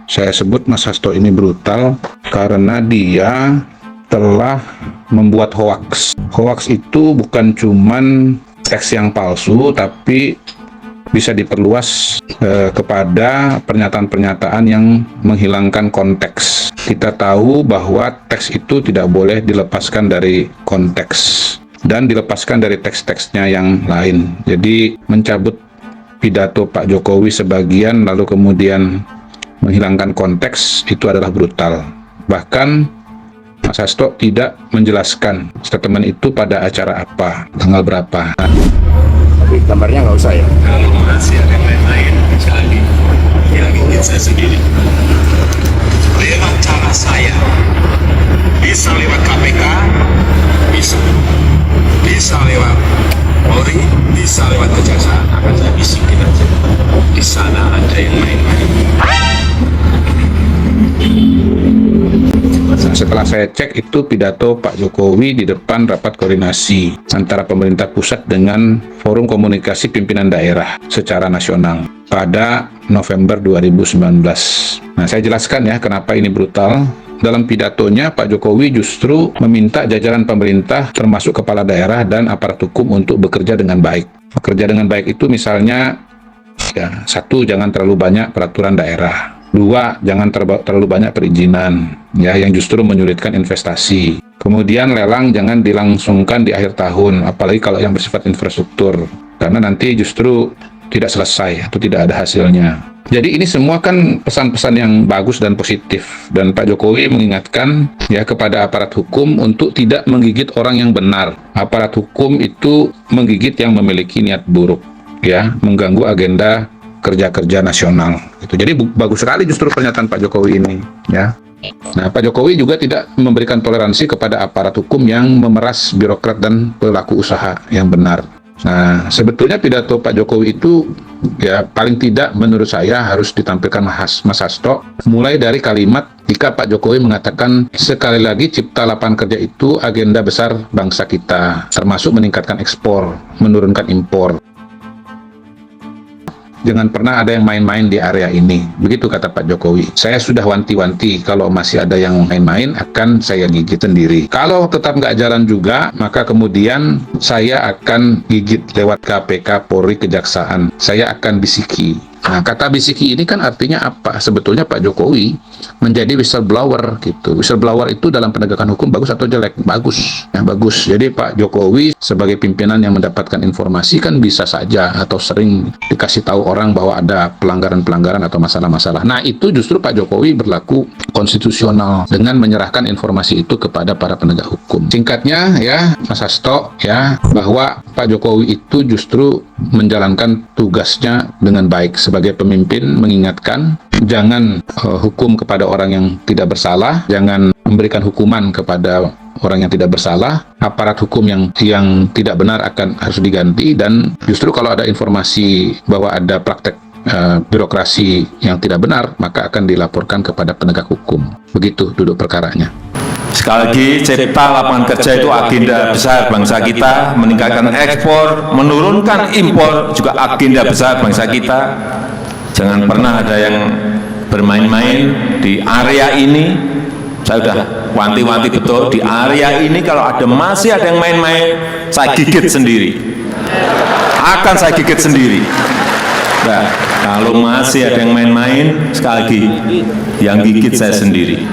Saya sebut Mas Hasto ini brutal karena dia telah membuat hoaks. Hoaks itu bukan cuman teks yang palsu, tapi bisa diperluas kepada pernyataan-pernyataan yang menghilangkan konteks. Kita tahu bahwa teks itu tidak boleh dilepaskan dari konteks dan dilepaskan dari teks-teksnya yang lain. Jadi mencabut pidato Pak Jokowi sebagian lalu kemudian menghilangkan konteks itu adalah brutal. Bahkan Mas Hasto tidak menjelaskan statement itu pada acara apa, tanggal berapa. Tapi gambarnya nggak usah ya? Kalau masih ada yang lain-lain, sekali yang ingin saya sendiri. Lewat cara saya, bisa lewat KPK, bisa lewat Polri, bisa lewat kejaksaan, akan saya bisikin aja. Di sana ada yang main-main. Setelah saya cek, itu pidato Pak Jokowi di depan rapat koordinasi antara pemerintah pusat dengan Forum Komunikasi Pimpinan Daerah secara nasional pada November 2019. Nah, saya jelaskan ya kenapa ini brutal. Dalam pidatonya, Pak Jokowi justru meminta jajaran pemerintah termasuk kepala daerah dan aparat hukum untuk bekerja dengan baik. Bekerja dengan baik itu misalnya, ya, 1, jangan terlalu banyak peraturan daerah. 2, jangan terlalu banyak perizinan, ya, yang justru menyulitkan investasi. Kemudian lelang jangan dilangsungkan di akhir tahun, apalagi kalau yang bersifat infrastruktur, karena nanti justru tidak selesai atau tidak ada hasilnya. Jadi ini semua kan pesan-pesan yang bagus dan positif, dan Pak Jokowi mengingatkan ya kepada aparat hukum untuk tidak menggigit orang yang benar. Aparat hukum itu menggigit yang memiliki niat buruk, ya, mengganggu agenda kerja-kerja nasional. Gitu. Jadi bagus sekali justru pernyataan Pak Jokowi ini, ya. Nah, Pak Jokowi juga tidak memberikan toleransi kepada aparat hukum yang memeras birokrat dan pelaku usaha yang benar. Nah, sebetulnya pidato Pak Jokowi itu ya paling tidak menurut saya harus ditampilkan Mas Hasto, mulai dari kalimat jika Pak Jokowi mengatakan sekali lagi cipta lapangan kerja itu agenda besar bangsa kita, termasuk meningkatkan ekspor, menurunkan impor. Jangan pernah ada yang main-main di area ini. Begitu kata Pak Jokowi. Saya sudah wanti-wanti, kalau masih ada yang main-main akan saya gigit sendiri. Kalau tetap nggak jalan juga, maka kemudian saya akan gigit lewat KPK, Polri, Kejaksaan. Saya akan bisiki. Nah, kata bisiki ini kan artinya apa? Sebetulnya Pak Jokowi menjadi whistleblower gitu. Whistleblower itu dalam penegakan hukum bagus atau jelek? Bagus. Ya, bagus. Jadi Pak Jokowi sebagai pimpinan yang mendapatkan informasi kan bisa saja atau sering dikasih tahu orang bahwa ada pelanggaran-pelanggaran atau masalah-masalah. Nah, itu justru Pak Jokowi berlaku konstitusional dengan menyerahkan informasi itu kepada para penegak hukum. Singkatnya ya, Mas Hasto ya, bahwa Pak Jokowi itu justru menjalankan tugasnya dengan baik sebagai pemimpin, mengingatkan jangan hukum kepada orang yang tidak bersalah, jangan memberikan hukuman kepada orang yang tidak bersalah, aparat hukum yang tidak benar harus diganti, dan justru kalau ada informasi bahwa ada praktek birokrasi yang tidak benar, maka akan dilaporkan kepada penegak hukum. Begitu duduk perkaranya. Sekali lagi, cipta lapangan kerja itu agenda besar bangsa kita, meningkatkan ekspor, menurunkan impor juga agenda besar bangsa kita. Jangan pernah ada yang bermain-main di area ini. Saya sudah wanti-wanti betul, di area ini kalau masih ada yang main-main, saya gigit sendiri. Akan saya gigit sendiri. Nah, kalau masih ada yang main-main, sekali lagi, yang gigit saya sendiri.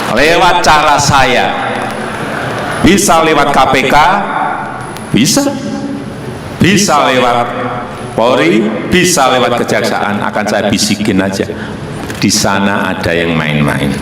Lewat cara saya, bisa lewat KPK, bisa lewat Polri, bisa lewat Kejaksaan, akan saya bisikin aja. Di sana ada yang main-main.